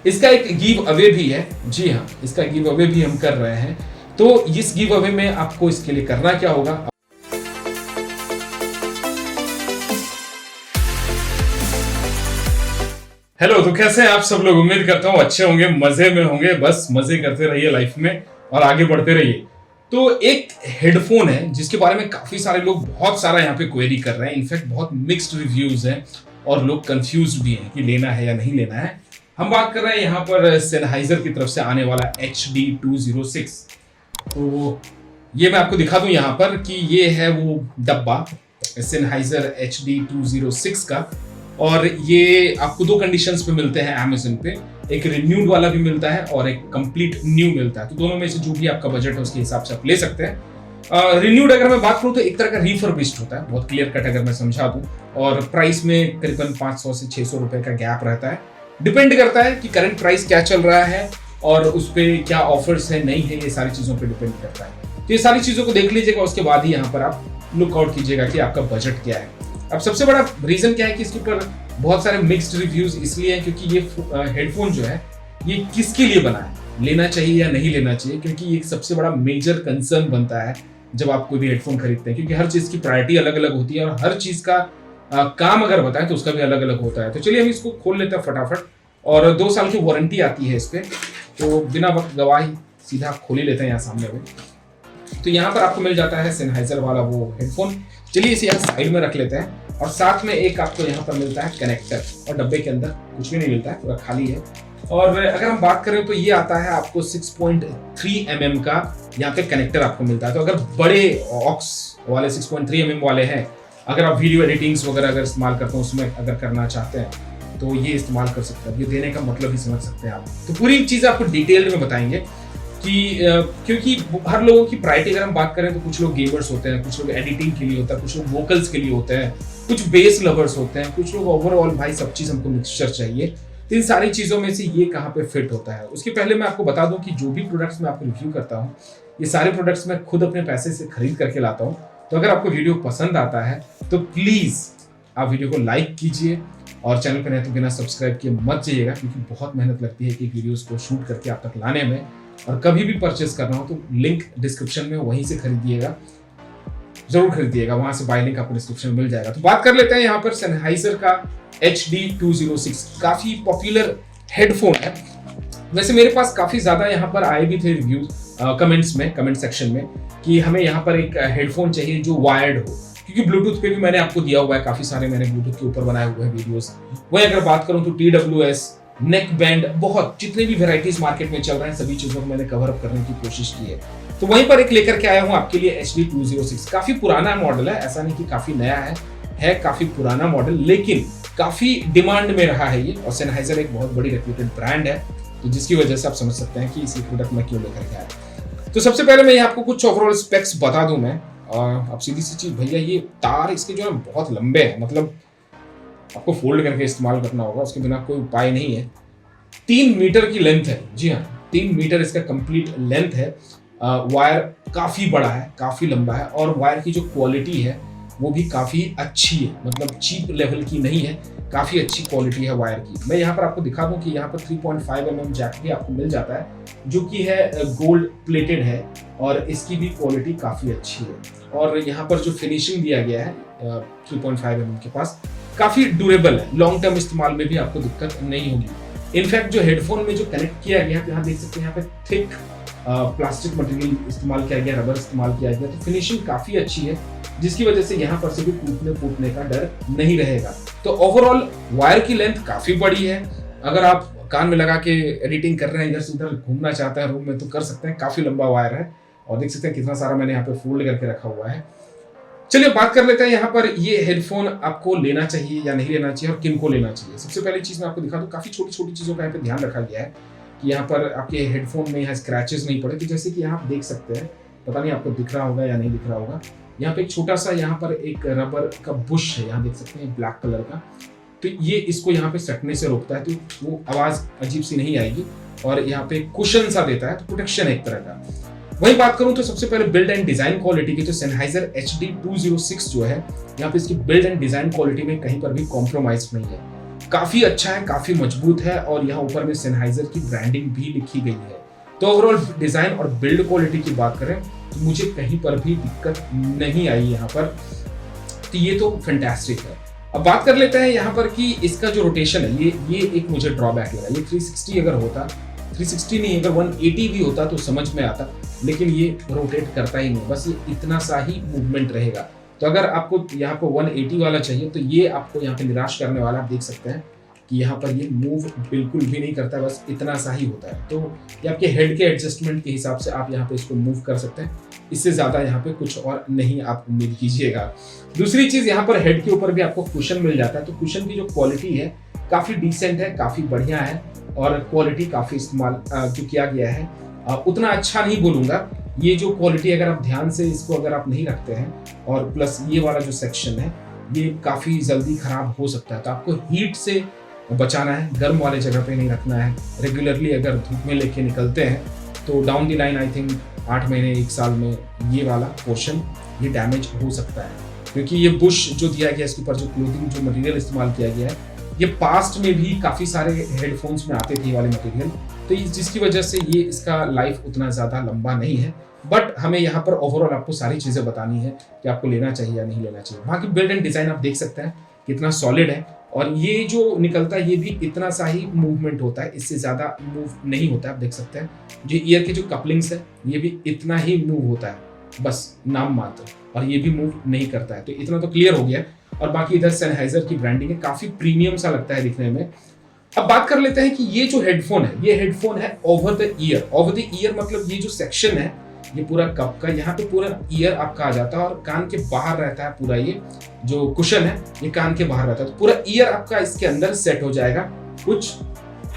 इसका एक give away भी है। जी हाँ, इसका गिव अवे भी हम कर रहे हैं। तो इस गिव अवे में आपको इसके लिए करना क्या होगा, हेलो, तो कैसे हैं आप सब लोग? उम्मीद करता हूँ अच्छे होंगे, मजे में होंगे। बस मजे करते रहिए लाइफ में और आगे बढ़ते रहिए। तो एक हेडफोन है जिसके बारे में काफी सारे लोग बहुत सारा यहाँ पे क्वेरी कर रहे हैं। इनफैक्ट बहुत मिक्स्ड रिव्यूज हैं और लोग कंफ्यूज्ड भी हैं कि लेना है या नहीं लेना है। हम बात कर रहे हैं यहाँ पर सेनहाइजर की तरफ से आने वाला HD206। तो ये मैं आपको दिखा दूं यहाँ पर कि ये है वो डब्बा सेनहाइजर HD206 का। और ये आपको दो कंडीशंस पे मिलते हैं अमेज़न पे, एक रिन्यूड वाला भी मिलता है और एक कंप्लीट न्यू मिलता है। तो दोनों में से जो भी आपका बजट है उसके हिसाब से आप ले सकते हैं। रिन्यूड अगर मैं बात करूं तो एक तरह का रिफर्बिश्ड होता है, बहुत क्लियर कट अगर मैं समझा दूं, और प्राइस में करीबन 500 से 600 रुपए का गैप रहता है। डिपेंड करता है कि करंट प्राइस क्या चल रहा है और उस पर क्या ऑफर्स है, नहीं है, ये सारी चीजों पर डिपेंड करता है। तो ये सारी चीजों को देख लीजिएगा, उसके बाद ही यहाँ पर आप लुकआउट कीजिएगा कि आपका बजट क्या है। अब सबसे बड़ा रीजन क्या है कि इसके ऊपर बहुत सारे मिक्स्ड रिव्यूज इसलिए हैं क्योंकि ये हेडफोन जो है ये किसके लिए बना है, लेना चाहिए या नहीं लेना चाहिए, क्योंकि ये सबसे बड़ा मेजर कंसर्न बनता है जब आप कोई भी हेडफोन खरीदते हैं। क्योंकि हर चीज की प्रायोरिटी अलग अलग होती है और हर चीज का काम अगर बताएं तो उसका भी अलग अलग होता है। तो चलिए हम इसको खोल लेते हैं फटाफट। और 2 साल की वारंटी आती है इस पे, तो बिना वक्त गवाही सीधा खोल ही लेते हैं यहाँ सामने में। तो यहाँ पर आपको मिल जाता है सेनहाइजर वाला वो हेडफोन। चलिए इसे यहाँ साइड में रख लेते हैं। और साथ में एक आपको यहाँ पर मिलता है कनेक्टर, और डब्बे के अंदर कुछ भी नहीं मिलता है, पूरा खाली है। और अगर हम बात करें तो ये आता है आपको 6.3 mm का यहाँ पे कनेक्टर आपको मिलता है। तो अगर बड़े ऑक्स वाले 6.3 mm वाले हैं, अगर आप वीडियो एडिटिंग्स वगैरह अगर इस्तेमाल करते हैं उसमें अगर करना चाहते हैं तो ये इस्तेमाल कर सकते हैं। ये देने का मतलब ही समझ सकते हैं आप। तो पूरी चीज़ आपको डिटेल्ड में बताएंगे कि क्योंकि हर लोगों की प्रायोरिटी अगर हम बात करें तो कुछ लोग गेमर्स होते हैं, कुछ लोग एडिटिंग के लिए होता है, कुछ लोग वोकल्स के लिए होते हैं, कुछ बेस लवर्स होते हैं, कुछ लोग ओवरऑल भाई सब चीज़ हमको मिक्सचर चाहिए। तो इन सारी चीज़ों में से ये कहाँ पे फिट होता है। उसके पहले मैं आपको बता दूं कि जो भी प्रोडक्ट्स मैं आपको रिव्यू करता हूँ ये सारे प्रोडक्ट्स मैं खुद अपने पैसे से खरीद करके लाता हूँ। तो अगर आपको वीडियो पसंद आता है तो प्लीज़ आप वीडियो को लाइक कीजिए और चैनल पर नहीं तो बिना सब्सक्राइब किए मत जाइएगा, क्योंकि बहुत मेहनत लगती है कि वीडियोज़ को शूट करके आप तक लाने में। और कभी भी परचेस करना हो तो लिंक डिस्क्रिप्शन में वहीं से खरीदिएगा, जरूर खरीदिएगा, वहां से बाय लिंक आपको डिस्क्रिप्शन में मिल जाएगा। तो बात कर लेते हैं यहाँ पर सेनहाइजर का HD206, काफी पॉपुलर हेडफोन है। वैसे मेरे पास काफी ज्यादा यहाँ पर आए भी थे रिव्यूज कमेंट सेक्शन में कि हमें यहाँ पर एक हेडफोन चाहिए जो वायर्ड हो, क्योंकि ब्लूटूथ पे भी मैंने आपको दिया हुआ है, काफी सारे मैंने ब्लूटूथ के ऊपर बनाए हुए हैं वीडियोस। वही अगर बात करूं तो TWS, नेक बैंड, बहुत जितने भी वेराइटीज मार्केट में चल रहे हैं सभी चीजों को मैंने कवर अप करने की कोशिश की है। तो वहीं पर एक लेकर के आया हूं आपके लिए HD206। काफी पुराना मॉडल है, ऐसा नहीं कि काफी नया है काफी पुराना मॉडल, लेकिन काफी डिमांड में रहा है ये। और सेनहाइजर एक बहुत बड़ी रेप्यूटेड ब्रांड है, तो जिसकी वजह से आप समझ सकते हैं कि इसी प्रोडक्ट में क्यों लेकर के आया। तो सबसे पहले मैं आपको कुछ ओवरऑल स्पेक्स बता दूं मैं। अब सीधी सी चीज भैया, ये तार इसके जो है बहुत लंबे हैं, मतलब आपको फोल्ड करके इस्तेमाल करना होगा, उसके बिना कोई उपाय नहीं है। 3 मीटर की लेंथ है, जी हाँ 3 मीटर इसका कंप्लीट लेंथ है। वायर काफ़ी बड़ा है, काफ़ी लंबा है, और वायर की जो क्वालिटी है वो भी काफ़ी अच्छी है, मतलब चीप लेवल की नहीं है, काफ़ी अच्छी क्वालिटी है वायर की। मैं यहाँ पर आपको दिखा दूँ कि यहाँ पर 3.5 mm जैक भी आपको मिल जाता है, जो कि है गोल्ड प्लेटेड है, और इसकी भी क्वालिटी काफ़ी अच्छी है। और यहाँ पर जो फिनिशिंग दिया गया है 3.5 mm के पास काफ़ी ड्यूरेबल है, लॉन्ग टर्म इस्तेमाल में भी आपको दिक्कत नहीं होगी। इनफैक्ट जो हेडफोन में जो कनेक्ट किया गया है, यहाँ देख सकते हैं यहाँ पे थिक प्लास्टिक मटेरियल इस्तेमाल किया गया, रबर इस्तेमाल किया गया, तो फिनिशिंग काफ़ी अच्छी है, जिसकी वजह से यहाँ पर से भी टूटने फूटने का डर नहीं रहेगा। तो ओवरऑल वायर की लेंथ काफ़ी बड़ी है। अगर आप कान में लगा के एडिटिंग कर रहे हैं, इधर से उधर घूमना चाहते हैं रूम में, तो कर सकते हैं, काफ़ी लंबा वायर है। और देख सकते हैं कितना सारा मैंने यहाँ पे फोल्ड करके रखा हुआ है। चलिए बात कर लेते हैं यहाँ पर ये हेडफोन आपको लेना चाहिए या नहीं लेना चाहिए और किन को लेना चाहिए। सबसे पहली चीज़ मैं आपको दिखा दूँ, काफ़ी छोटी छोटी चीज़ों का यहाँ पे ध्यान रखा गया है कि यहाँ पर आपके हेडफोन में यहाँ स्क्रैचेस नहीं पड़े। तो जैसे कि यहाँ आप देख सकते हैं, पता नहीं आपको दिख रहा होगा या नहीं दिख रहा होगा, यहाँ पे एक छोटा सा यहाँ पर एक रबर का बुश है, यहाँ देख सकते हैं ब्लैक कलर का। तो ये इसको यहाँ पे सटने से रोकता है, तो वो आवाज़ अजीब सी नहीं आएगी, और यहाँ पे कुशन सा देता है, तो प्रोटेक्शन एक तरह का। वही बात करूं तो सबसे पहले बिल्ड एंड डिजाइन क्वालिटी की, तो सेनहाइजर HD206 जो है, यहाँ पे इसकी बिल्ड एंड डिजाइन क्वालिटी में कहीं पर भी कॉम्प्रोमाइज नहीं है। काफी अच्छा है, काफी मजबूत है और यहाँ ऊपर में सेनहाइजर की ब्रांडिंग भी लिखी गई है। तो ओवरऑल डिजाइन और बिल्ड क्वालिटी की बात करें तो मुझे कहीं पर भी दिक्कत नहीं आई यहाँ पर, तो ये तो फैंटास्टिक है। अब बात कर लेते हैं यहाँ पर कि इसका जो रोटेशन है ये एक मुझे ड्रॉबैक लगा। ये 360 अगर होता, 360 नहीं अगर 180 भी होता तो समझ में आता, लेकिन ये रोटेट करता ही नहीं, बस ये इतना सा ही मूवमेंट रहेगा। तो अगर आपको यहाँ पर 180 वाला चाहिए तो ये आपको यहाँ पे निराश करने वाला। आप देख सकते हैं कि यहाँ पर ये मूव बिल्कुल भी नहीं करता, बस इतना सा ही होता है। तो ये आपके हेड के एडजस्टमेंट के हिसाब से आप यहाँ पे इसको मूव कर सकते हैं, इससे ज्यादा यहाँ पे कुछ और नहीं आप उम्मीद कीजिएगा। दूसरी चीज यहाँ पर हेड के ऊपर भी आपको कुशन मिल जाता है, तो कुशन की जो क्वालिटी है काफी डिसेंट है, काफी बढ़िया है और क्वालिटी काफी इस्तेमाल जो किया गया है उतना अच्छा नहीं बोलूंगा। ये जो क्वालिटी अगर आप ध्यान से इसको अगर आप नहीं रखते हैं और प्लस ये वाला जो सेक्शन है ये काफी जल्दी खराब हो सकता है, तो आपको हीट से बचाना है, गर्म वाले जगह पे नहीं रखना है। रेगुलरली अगर धूप में लेके निकलते हैं तो down the line I think 8 महीने 1 साल में ये वाला पोर्शन ये डैमेज हो सकता है, क्योंकि ये बुश जो दिया गया इसके ऊपर जो क्लोथिंग जो मटेरियल इस्तेमाल किया गया है ये पास्ट में भी काफी सारे हेडफोन्स में आते थे वाले मटेरियल, तो जिसकी वजह से ये इसका लाइफ उतना ज्यादा लंबा नहीं है। बट हमें यहाँ पर ओवरऑल आपको सारी चीजें बतानी है कि आपको लेना चाहिए या नहीं लेना चाहिए। बाकी बिल्ड एंड डिजाइन आप देख सकते हैं कितना सॉलिड है और ये जो निकलता है ये भी इतना सा ही मूवमेंट होता है, इससे ज्यादा मूव नहीं होता है। आप देख सकते हैं जो ईयर के जो कपलिंग्स है ये भी इतना ही मूव होता है, बस नाम मात्र, और ये भी मूव नहीं करता है। तो इतना तो क्लियर हो गया। और बाकी इधर सेनहाइजर की ब्रांडिंग है, काफी प्रीमियम सा लगता है दिखने में। अब बात कर लेते हैं कि ये जो हेडफोन है ये हेडफोन है over the year. Over the year मतलब ये जो सेक्शन है ये पूरा कप का यहाँ पे पूरा ईयर आपका आ जाता है और कान के बाहर रहता है। पूरा ये जो कुशन है ये कान के बाहर रहता है, तो पूरा ईयर आपका इसके अंदर सेट हो जाएगा कुछ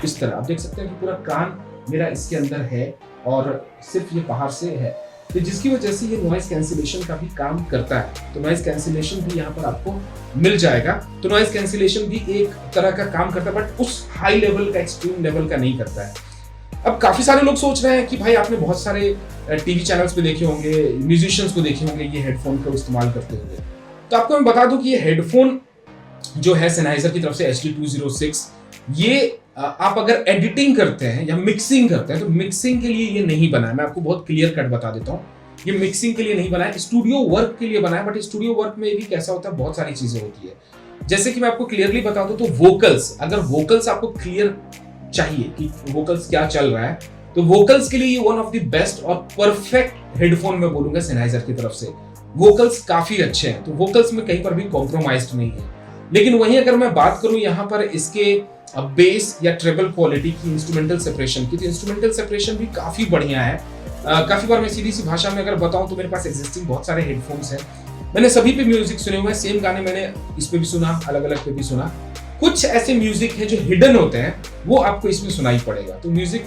इस तरह। आप देख सकते हैं कि पूरा कान मेरा इसके अंदर है और सिर्फ ये बाहर से है, तो जिसकी वजह से ये नॉइज कैंसिलेशन का भी काम करता है। तो नॉइज कैंसिलेशन भी यहाँ पर आपको मिल जाएगा। तो नॉइज कैंसिलेशन भी एक तरह का काम करता है, बट उस हाई लेवल का एक्सट्रीम लेवल का नहीं करता है। अब काफी सारे लोग सोच रहे हैं कि भाई आपने बहुत सारे टीवी चैनल्स पे देखे होंगे, म्यूजिशियंस को देखे होंगे ये हेडफोन का इस्तेमाल करते हुए। तो आपको मैं बता दूं कि ये हेडफोन जो है सेनहाइजर की तरफ से HD206, ये आप अगर एडिटिंग करते हैं या मिक्सिंग करते हैं तो मिक्सिंग के लिए ये नहीं बना है। मैं आपको बहुत क्लियर कट बता देता हूँ, ये मिक्सिंग के लिए नहीं बना है, स्टूडियो वर्क के लिए बना है। बट स्टूडियो वर्क में भी कैसा होता है, बहुत सारी चीजें होती है। जैसे कि मैं आपको क्लियरली बता दूं तो वोकल्स, अगर वोकल्स आपको क्लियर चाहिए कि वोकल्स क्या चल रहा है, तो वोकल्स के लिए ये वन ऑफ द बेस्ट और परफेक्ट हेडफोन मैं बोलूंगा सेनहाइजर की तरफ से। वोकल्स काफी अच्छे हैं, तो वोकल्स में कहीं पर भी कॉम्प्रोमाइज्ड नहीं है। लेकिन वहीं अगर मैं बात करूं यहाँ पर इसके बेस या ट्रेबल क्वालिटी की, इंस्ट्रूमेंटल सेपरेशन की, तो इंस्ट्रूमेंटल सेपरेशन भी काफी बढ़िया है। काफी बार मैं सीधी सी भाषा में अगर बताऊं तो मेरे पास एग्जिस्टिंग बहुत सारे हेडफोन्स हैं, मैंने सभी पे म्यूजिक सुने हुए हैं, सेम गाने मैंने इस पे भी सुना, अलग अलग पे भी सुना। कुछ ऐसे म्यूजिक है जो हिडन होते हैं वो आपको इसमें सुनाई पड़ेगा। तो म्यूजिक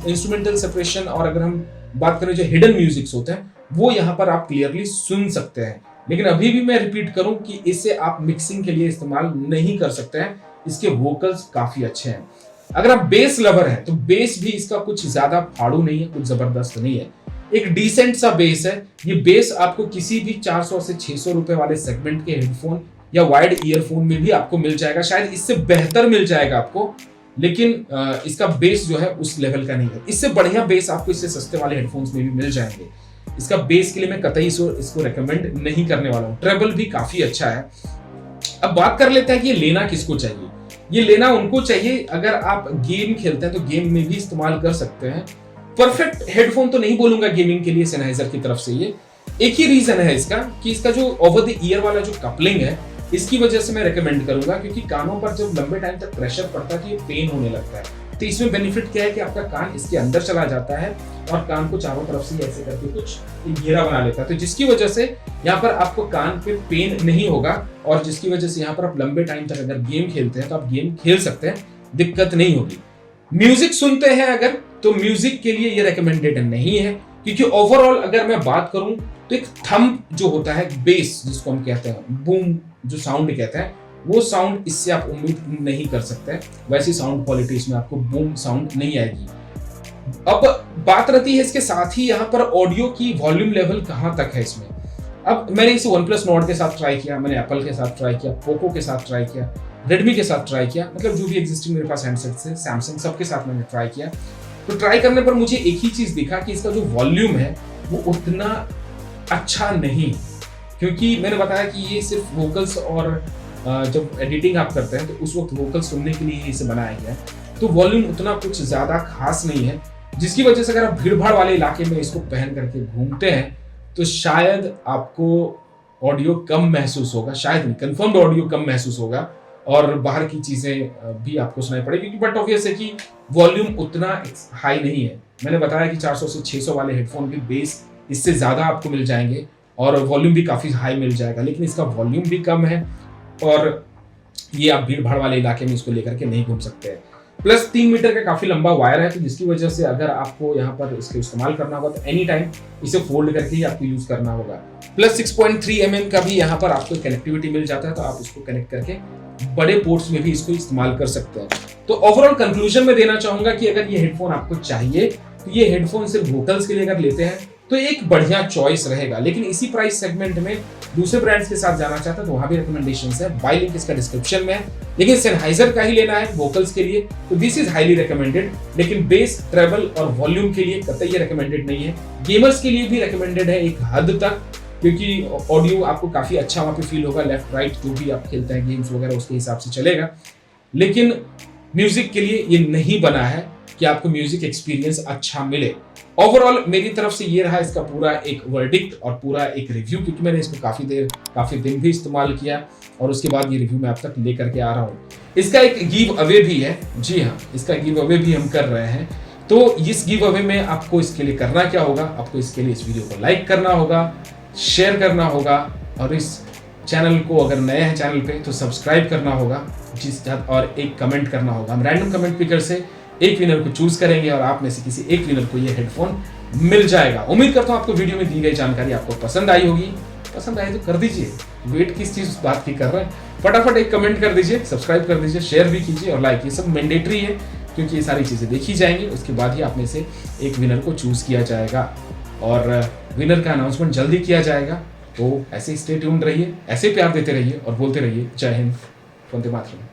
इंस्ट्रूमेंटल सेपरेशन, और अगर हम बात करें जो हिडन म्यूजिक्स होते हैं वो यहाँ पर आप क्लियरली सुन सकते हैं। लेकिन अभी भी मैं रिपीट करूं कि इसे आप मिक्सिंग के लिए इस्तेमाल नहीं कर सकते हैं। इसके वोकल्स काफी अच्छे हैं। अगर आप बेस लवर हैं तो बेस भी इसका कुछ ज्यादा फाड़ू नहीं है, कुछ जबरदस्त नहीं है, एक डिसेंट सा बेस है। ये बेस आपको किसी भी 400 से 600 रुपए वाले सेगमेंट के हेडफोन या वाइड ईयरफोन में भी आपको मिल जाएगा, शायद इससे बेहतर मिल जाएगा आपको, लेकिन इसका बेस जो है उस लेवल का नहीं है। इससे बढ़िया बेस आपको इससे सस्ते वाले हेडफोन्स में भी मिल जाएंगे। इसका बेस के लिए मैं कतई इसको रेकमेंड नहीं करने वाला हूँ। ट्रेबल भी काफी अच्छा है। अब बात कर लेते हैं कि ये लेना किसको चाहिए। ये लेना उनको चाहिए अगर आप गेम खेलते हैं तो गेम में भी इस्तेमाल कर सकते हैं। परफेक्ट हेडफोन तो नहीं बोलूंगा गेमिंग के लिए सेनहाइजर की तरफ से। ये एक ही रीजन है इसका कि इसका जो ओवर द ईयर वाला जो कपलिंग है इसकी वजह से मैं रेकमेंड करूंगा, क्योंकि कानों पर जब लंबे टाइम तक प्रेशर पड़ता है तो ये पेन होने लगता है। तो इसमें बेनिफिट क्या है कि आपका कान इसके अंदर चला जाता है और कान को चारों तरफ से ऐसे करके कुछ घेरा बना लेता है, तो जिसकी वजह से यहाँ पर आपको कान पे पेन नहीं होगा और जिसकी वजह से यहाँ पर आप लंबे टाइम तक अगर गेम खेलते हैं तो आप गेम खेल सकते हैं, दिक्कत नहीं होगी। म्यूजिक सुनते हैं अगर तो म्यूजिक के लिए ये रेकमेंडेड नहीं है, क्योंकि ओवरऑल अगर मैं बात करूं तो एक थंब जो होता है, बेस जिसको हम कहते हैं, बूम जो साउंड कहते हैं, वो साउंड इससे आप उम्मीद नहीं कर सकते। वैसी साउंड क्वालिटी इसमें आपको बूम साउंड नहीं आएगी। अब बात रहती है इसके साथ ही यहाँ पर ऑडियो की वॉल्यूम लेवल कहाँ तक है इसमें। अब मैंने इसे OnePlus Nord के साथ ट्राई किया, मैंने एप्पल के साथ ट्राई किया, पोको के साथ ट्राई किया, रेडमी के साथ ट्राई किया, मतलब जो भी एग्जिस्टिंग मेरे पास हैंडसेट थे, सैमसंग सबके साथ मैंने ट्राई किया। तो ट्राई करने पर मुझे एक ही चीज दिखा कि इसका जो वॉल्यूम है वो उतना अच्छा नहीं, क्योंकि मैंने बताया कि ये सिर्फ वोकल्स और जब एडिटिंग आप करते हैं तो उस वक्त वोकल सुनने के लिए ही इसे बनाया गया है। तो वॉल्यूम उतना कुछ ज्यादा खास नहीं है, जिसकी वजह से अगर आप भीड़ भाड़ वाले इलाके में इसको पहन करके घूमते हैं तो शायद आपको ऑडियो कम महसूस होगा, शायद नहीं, कंफर्म्ड ऑडियो कम महसूस होगा और बाहर की चीजें भी आपको सुनाई पड़ेगी। बट ऑब्वियस है कि वॉल्यूम उतना हाई नहीं है। मैंने बताया कि 400 से 600 वाले हेडफोन के बेस इससे ज्यादा आपको मिल जाएंगे और वॉल्यूम भी काफी हाई मिल जाएगा, लेकिन इसका वॉल्यूम भी कम है और ये आप भीड़ भाड़ वाले इलाके में इसको लेकर के नहीं घूम सकते हैं। प्लस 3 मीटर का काफी लंबा वायर है, तो जिसकी वजह से अगर आपको यहाँ पर इसके इस्तेमाल करना होगा तो एनी टाइम इसे फोल्ड करके ही आपको यूज करना होगा। प्लस 6.3 mm का भी यहाँ पर आपको कनेक्टिविटी मिल जाता है, तो आप इसको कनेक्ट करके बड़े पोर्ट्स में भी इसको इस्तेमाल कर सकते हैं। तो ओवरऑल कंक्लूजन में देना चाहूंगा कि अगर ये हेडफोन आपको चाहिए तो ये हेडफोन सिर्फ वोकल्स के लिए अगर लेते हैं तो एक बढ़िया चॉइस रहेगा, लेकिन इसी प्राइस सेगमेंट में दूसरे ब्रांड्स के साथ जाना चाहता है तो वहां भी रिकमेंडेशंस है, बाय लिंक इसका डिस्क्रिप्शन में है। लेकिन सेनहाइजर का ही लेना है वोकल्स के लिए तो दिस इज हाईली रिकमेंडेड, लेकिन बेस, ट्रेबल और वॉल्यूम के लिए कतई रिकमेंडेड नहीं है। गेमर्स के लिए भी रिकमेंडेड है एक हद तक, क्योंकि ऑडियो आपको काफी अच्छा वहां पे फील होगा, लेफ्ट राइट जो भी आप खेलते हैं गेम्स वगैरह उसके हिसाब से चलेगा। लेकिन म्यूजिक के लिए ये नहीं बना है कि आपको म्यूजिक एक्सपीरियंस अच्छा मिले। ओवरऑल मेरी तरफ से ये रहा इसका पूरा एक वर्डिक्ट और पूरा एक रिव्यू, क्योंकि मैंने इसको काफी दिन भी इस्तेमाल किया और उसके बाद ये रिव्यू मैं अब तक लेकर के आ रहा हूँ। इसका एक गिव अवे भी है, जी हाँ, इसका गिव अवे भी हम कर रहे हैं। तो इस गिव अवे में आपको इसके लिए करना क्या होगा, आपको इसके लिए इस वीडियो को लाइक करना होगा, शेयर करना होगा और इस चैनल को अगर नए हैं चैनल पे तो सब्सक्राइब करना होगा, और एक कमेंट करना होगा। हम रैंडम कमेंट पिकर से एक विनर को चूज करेंगे और आप में से किसी एक विनर को ये हेडफोन मिल जाएगा। उम्मीद करता हूं आपको वीडियो में दी गई जानकारी आपको पसंद आई होगी। पसंद आई तो कर दीजिए, वेट किस चीज बात की कर रहे हैं, फटाफट एक कमेंट कर दीजिए, सब्सक्राइब कर दीजिए, शेयर भी कीजिए और लाइक, ये सब मैंडेटरी है क्योंकि ये सारी चीजें देखी जाएंगी। उसके बाद ही आप में से एक विनर को चूज किया जाएगा और विनर का अनाउंसमेंट जल्दी किया जाएगा। तो ऐसे स्टे ट्यून्ड रहिए, ऐसे प्यार देते रहिए और बोलते रहिए जय हिंद, वंदे मातरम।